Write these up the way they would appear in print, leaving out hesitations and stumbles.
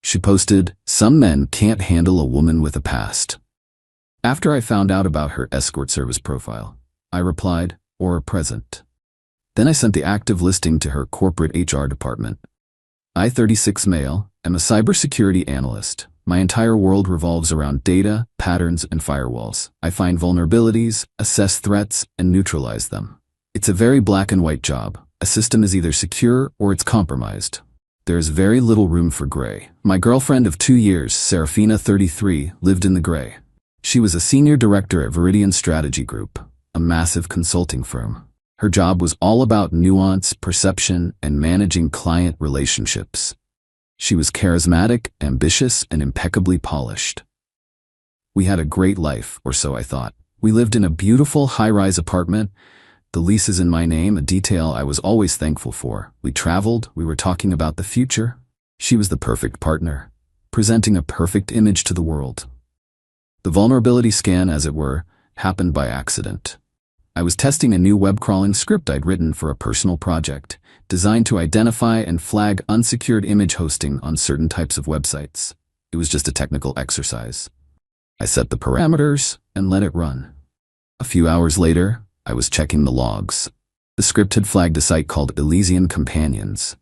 She posted, "Some men can't handle a woman with a past." After I found out about her escort service profile, I replied, "Or present." Then I sent the active listing to her corporate HR department. I, 36 male, am a cybersecurity analyst. My entire world revolves around data, patterns, and firewalls. I find vulnerabilities, assess threats, and neutralize them. It's a very black and white job. A system is either secure or it's compromised. There is very little room for gray. My girlfriend of 2 years, Serafina, 33, lived in the gray. She was a senior director at Veridian Strategy Group, a massive consulting firm. Her job was all about nuance, perception, and managing client relationships. She was charismatic, ambitious, and impeccably polished. We had a great life, or so I thought. We lived in a beautiful high-rise apartment. The lease is in my name, a detail I was always thankful for. We traveled, we were talking about the future. She was the perfect partner, presenting a perfect image to the world. The vulnerability scan, as it were, happened by accident. I was testing a new web crawling script I'd written for a personal project, designed to identify and flag unsecured image hosting on certain types of websites. It was just a technical exercise. I set the parameters and let it run. A few hours later, I was checking the logs. The script had flagged a site called Elysian Companions.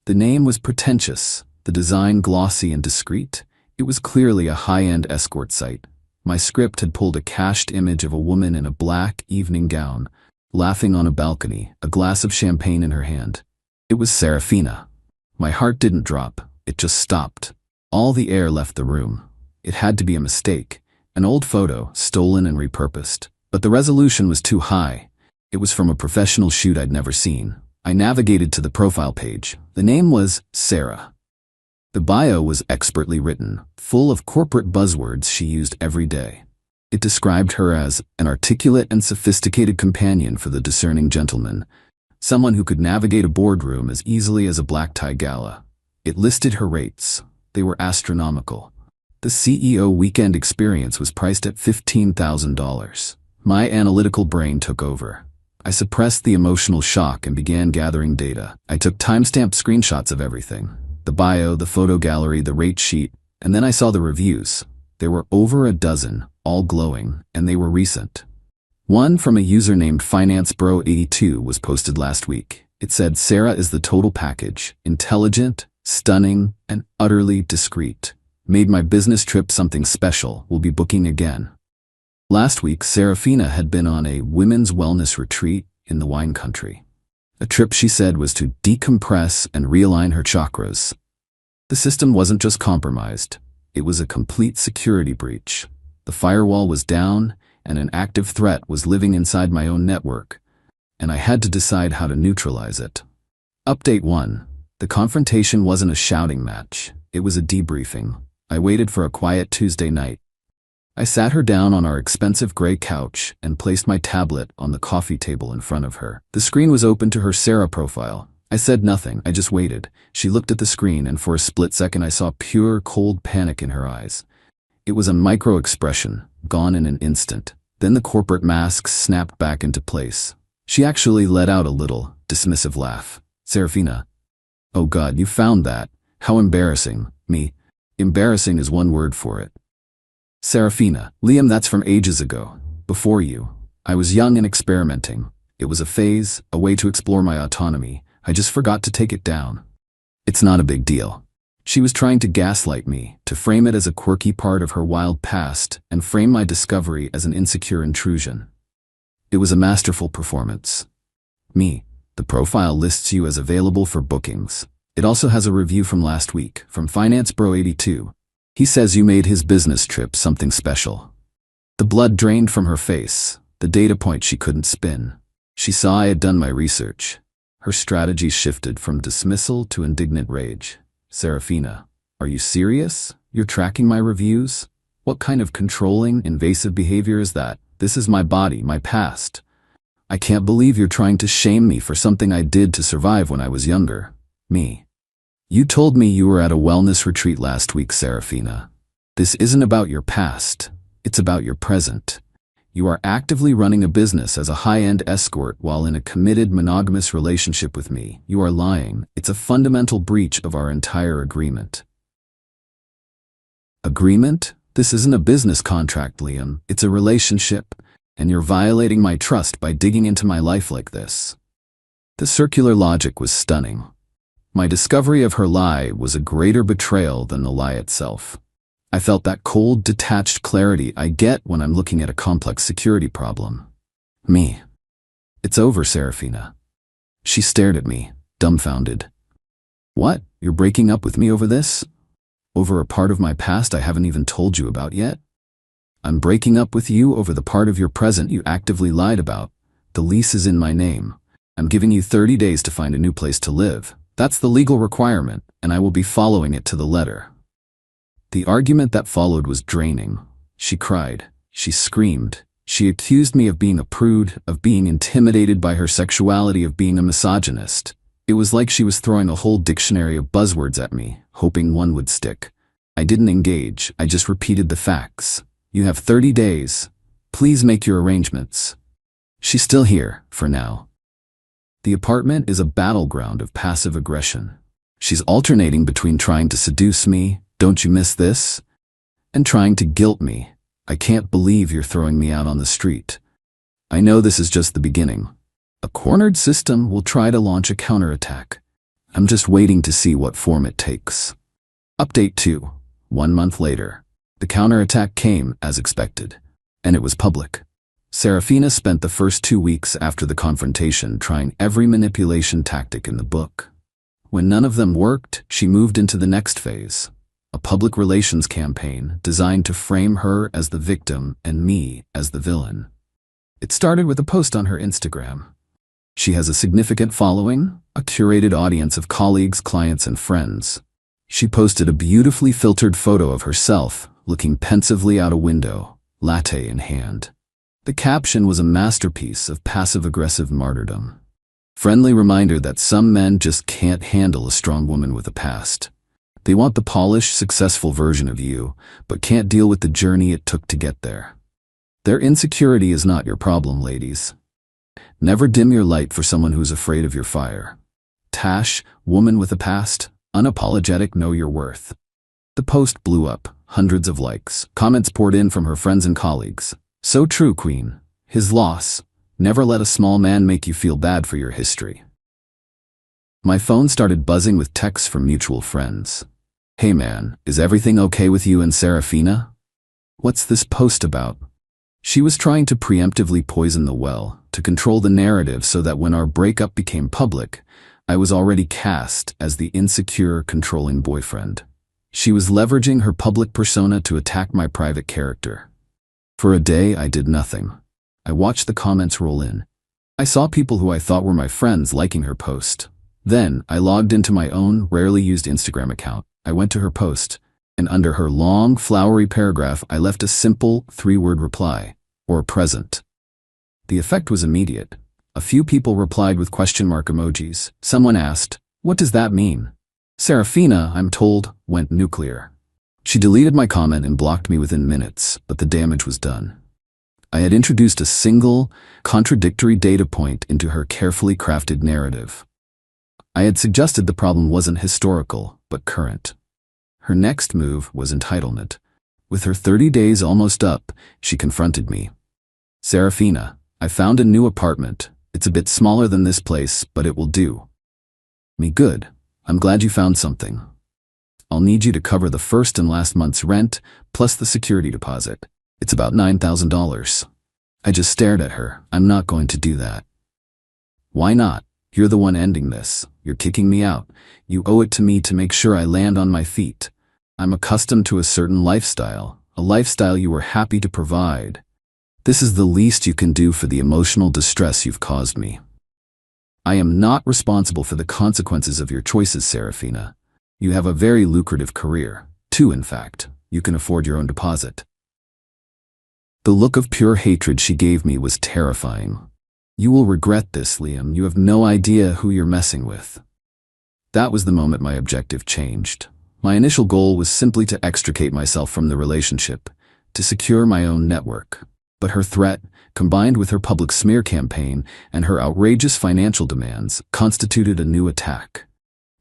The name was pretentious, the design glossy and discreet. It was clearly a high-end escort site. My script had pulled a cached image of a woman in a black evening gown, laughing on a balcony, a glass of champagne in her hand. It was Serafina. My heart didn't drop, it just stopped. All the air left the room. It had to be a mistake, an old photo, stolen and repurposed. But the resolution was too high. It was from a professional shoot I'd never seen. I navigated to the profile page. The name was Sarah. The bio was expertly written, full of corporate buzzwords she used every day. It described her as an articulate and sophisticated companion for the discerning gentleman, someone who could navigate a boardroom as easily as a black tie gala. It listed her rates. They were astronomical. The CEO weekend experience was priced at $15,000. My analytical brain took over. I suppressed the emotional shock and began gathering data. I took timestamp screenshots of everything. The bio, the photo gallery, the rate sheet, and then I saw the reviews. There were over a dozen, all glowing, and they were recent. One from a user named FinanceBro82 was posted last week. It said, "Sarah is the total package, intelligent, stunning, and utterly discreet. Made my business trip something special, will be booking again." Last week, Serafina had been on a women's wellness retreat in the wine country. A trip she said was to decompress and realign her chakras. The system wasn't just compromised, it was a complete security breach. The firewall was down, and an active threat was living inside my own network, and I had to decide how to neutralize it. Update 1. The confrontation wasn't a shouting match, it was a debriefing. I waited for a quiet Tuesday night. I sat her down on our expensive gray couch and placed my tablet on the coffee table in front of her. The screen was open to her Sarah profile. I said nothing, I just waited. She looked at the screen, and for a split second I saw pure, cold panic in her eyes. It was a micro-expression, gone in an instant. Then the corporate masks snapped back into place. She actually let out a little, dismissive laugh. "Serafina. Oh God, you found that. How embarrassing." Me. Embarrassing is one word for it. "Serafina, Liam, that's from ages ago. Before you. I was young and experimenting. It was a phase, a way to explore my autonomy. I just forgot to take it down." It's not a big deal. She was trying to gaslight me, to frame it as a quirky part of her wild past, and frame my discovery as an insecure intrusion. It was a masterful performance. Me. The profile lists you as available for bookings. It also has a review from last week, from FinanceBro82. He says you made his business trip something special. The blood drained from her face, the data point she couldn't spin. She saw I had done my research. Her strategy shifted from dismissal to indignant rage. "Serafina, are you serious? You're tracking my reviews? What kind of controlling, invasive behavior is that? This is my body, my past. I can't believe you're trying to shame me for something I did to survive when I was younger." Me. "You told me you were at a wellness retreat last week, Serafina. This isn't about your past, it's about your present. You are actively running a business as a high-end escort while in a committed monogamous relationship with me. You are lying. It's a fundamental breach of our entire agreement." Agreement? This isn't a business contract, Liam. It's a relationship, and you're violating my trust by digging into my life like this. The circular logic was stunning. My discovery of her lie was a greater betrayal than the lie itself. I felt that cold, detached clarity I get when I'm looking at a complex security problem. Me. It's over, Serafina. She stared at me, dumbfounded. What? You're breaking up with me over this? Over a part of my past I haven't even told you about yet? I'm breaking up with you over the part of your present you actively lied about. The lease is in my name. I'm giving you 30 days to find a new place to live. That's the legal requirement, and I will be following it to the letter. The argument that followed was draining. She cried. She screamed. She accused me of being a prude, of being intimidated by her sexuality, of being a misogynist. It was like she was throwing a whole dictionary of buzzwords at me, hoping one would stick. I didn't engage. I just repeated the facts. You have 30 days. Please make your arrangements. She's still here, for now. The apartment is a battleground of passive aggression. She's alternating between trying to seduce me, don't you miss this? And trying to guilt me. I can't believe you're throwing me out on the street. I know this is just the beginning. A cornered system will try to launch a counterattack. I'm just waiting to see what form it takes. Update 2. 1 month later. The counterattack came as expected, and it was public. Serafina spent the first 2 weeks after the confrontation trying every manipulation tactic in the book. When none of them worked, she moved into the next phase, a public relations campaign designed to frame her as the victim and me as the villain. It started with a post on her Instagram. She has a significant following, a curated audience of colleagues, clients, and friends. She posted a beautifully filtered photo of herself, looking pensively out a window, latte in hand. The caption was a masterpiece of passive-aggressive martyrdom. Friendly reminder that some men just can't handle a strong woman with a past. They want the polished, successful version of you, but can't deal with the journey it took to get there. Their insecurity is not your problem, ladies. Never dim your light for someone who's afraid of your fire. Tash, woman with a past, unapologetic, know your worth. The post blew up, hundreds of likes, comments poured in from her friends and colleagues. So true, Queen. His loss. Never let a small man make you feel bad for your history. My phone started buzzing with texts from mutual friends. Hey man, is everything okay with you and Serafina? What's this post about? She was trying to preemptively poison the well, to control the narrative so that when our breakup became public, I was already cast as the insecure, controlling boyfriend. She was leveraging her public persona to attack my private character. For a day, I did nothing. I watched the comments roll in. I saw people who I thought were my friends liking her post. Then, I logged into my own, rarely used Instagram account. I went to her post, and under her long, flowery paragraph, I left a simple, 3-word reply, or present. The effect was immediate. A few people replied with question mark emojis. Someone asked, "What does that mean?" Serafina, I'm told, went nuclear. She deleted my comment and blocked me within minutes, but the damage was done. I had introduced a single, contradictory data point into her carefully crafted narrative. I had suggested the problem wasn't historical, but current. Her next move was entitlement. With her 30 days almost up, she confronted me. Serafina, I found a new apartment. It's a bit smaller than this place, but it will do. Me good. I'm glad you found something. I'll need you to cover the first and last month's rent, plus the security deposit. It's about $9,000. I just stared at her. I'm not going to do that. Why not? You're the one ending this. You're kicking me out. You owe it to me to make sure I land on my feet. I'm accustomed to a certain lifestyle, a lifestyle you were happy to provide. This is the least you can do for the emotional distress you've caused me. I am not responsible for the consequences of your choices, Serafina. You have a very lucrative career. 2, in fact. You can afford your own deposit. The look of pure hatred she gave me was terrifying. You will regret this, Liam. You have no idea who you're messing with. That was the moment my objective changed. My initial goal was simply to extricate myself from the relationship, to secure my own network. But her threat, combined with her public smear campaign and her outrageous financial demands, constituted a new attack.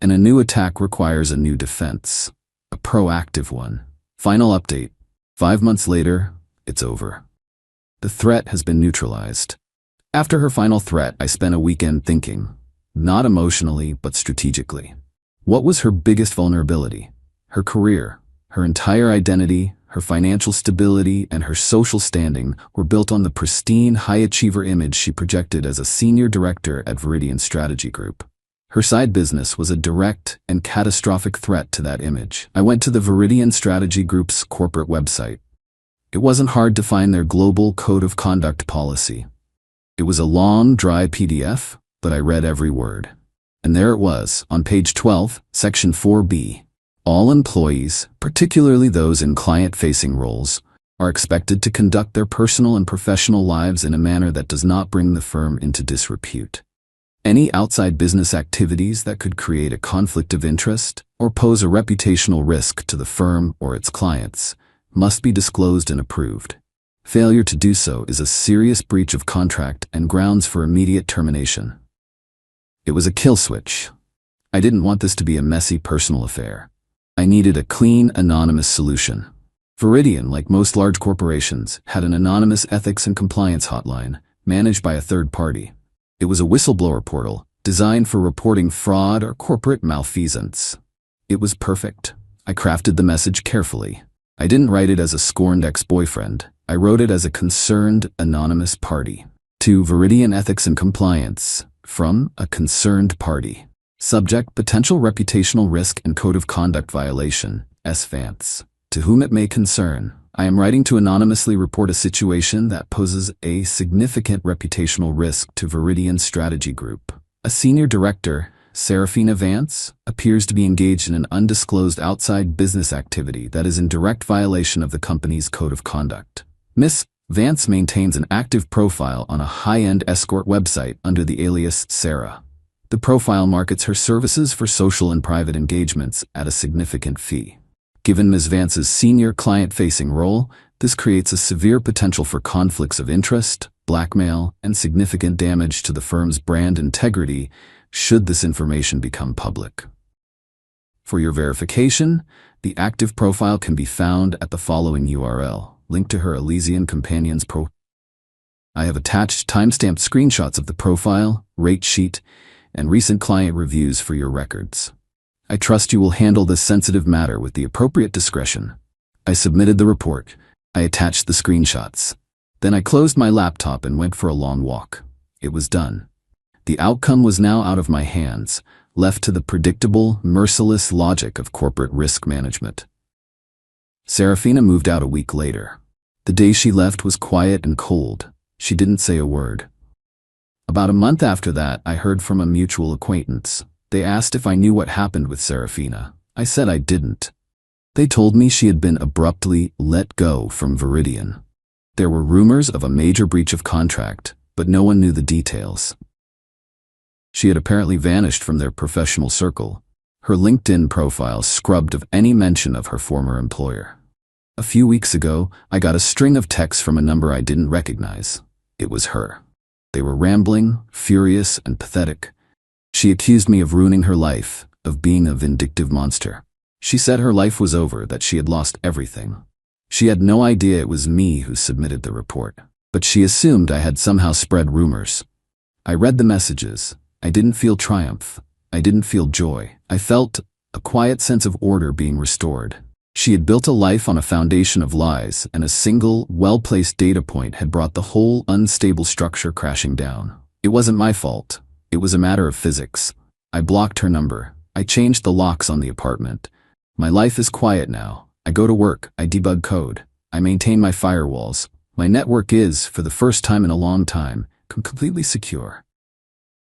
And a new attack requires a new defense. A proactive one. Final update. 5 months later, it's over. The threat has been neutralized. After her final threat, I spent a weekend thinking, not emotionally, but strategically. What was her biggest vulnerability? Her career, her entire identity, her financial stability, and her social standing were built on the pristine, high-achiever image she projected as a senior director at Viridian Strategy Group. Her side business was a direct and catastrophic threat to that image. I went to the Viridian Strategy Group's corporate website. It wasn't hard to find their global code of conduct policy. It was a long, dry PDF, but I read every word. And there it was, on page 12, section 4B. All employees, particularly those in client-facing roles, are expected to conduct their personal and professional lives in a manner that does not bring the firm into disrepute. Any outside business activities that could create a conflict of interest or pose a reputational risk to the firm or its clients must be disclosed and approved. Failure to do so is a serious breach of contract and grounds for immediate termination. It was a kill switch. I didn't want this to be a messy personal affair. I needed a clean, anonymous solution. Viridian, like most large corporations, had an anonymous ethics and compliance hotline managed by a third party. It was a whistleblower portal designed for reporting fraud or corporate malfeasance. It was perfect. I crafted the message carefully. I didn't write it as a scorned ex-boyfriend. I wrote it as a concerned, anonymous party. To Viridian Ethics and Compliance, from a concerned party. Subject: potential reputational risk and code of conduct violation, SVANCE. To whom it may concern, I am writing to anonymously report a situation that poses a significant reputational risk to Viridian Strategy Group. A senior director, Serafina Vance, appears to be engaged in an undisclosed outside business activity that is in direct violation of the company's code of conduct. Ms. Vance maintains an active profile on a high-end Escort website under the alias Sarah. The profile markets her services for social and private engagements at a significant fee. Given Ms. Vance's senior client-facing role, this creates a severe potential for conflicts of interest, blackmail, and significant damage to the firm's brand integrity should this information become public. For your verification, the active profile can be found at the following URL, linked to her Elysian Companion's profile. I have attached timestamped screenshots of the profile, rate sheet, and recent client reviews for your records. I trust you will handle this sensitive matter with the appropriate discretion. I submitted the report. I attached the screenshots. Then I closed my laptop and went for a long walk. It was done. The outcome was now out of my hands, left to the predictable, merciless logic of corporate risk management. Serafina moved out a week later. The day she left was quiet and cold. She didn't say a word. About a month after that, I heard from a mutual acquaintance. They asked if I knew what happened with Serafina. I said I didn't. They told me she had been abruptly let go from Viridian. There were rumors of a major breach of contract, but no one knew the details. She had apparently vanished from their professional circle, her LinkedIn profile scrubbed of any mention of her former employer. A few weeks ago, I got a string of texts from a number I didn't recognize. It was her. They were rambling, furious, and pathetic. She accused me of ruining her life, of being a vindictive monster. She said her life was over, that she had lost everything. She had no idea it was me who submitted the report, but she assumed I had somehow spread rumors. I read the messages. I didn't feel triumph. I didn't feel joy. I felt a quiet sense of order being restored. She had built a life on a foundation of lies, and a single, well-placed data point had brought the whole unstable structure crashing down. It wasn't my fault. It was a matter of physics. I blocked her number. I changed the locks on the apartment. My life is quiet now. I go to work. I debug code. I maintain my firewalls. My network is, for the first time in a long time, completely secure.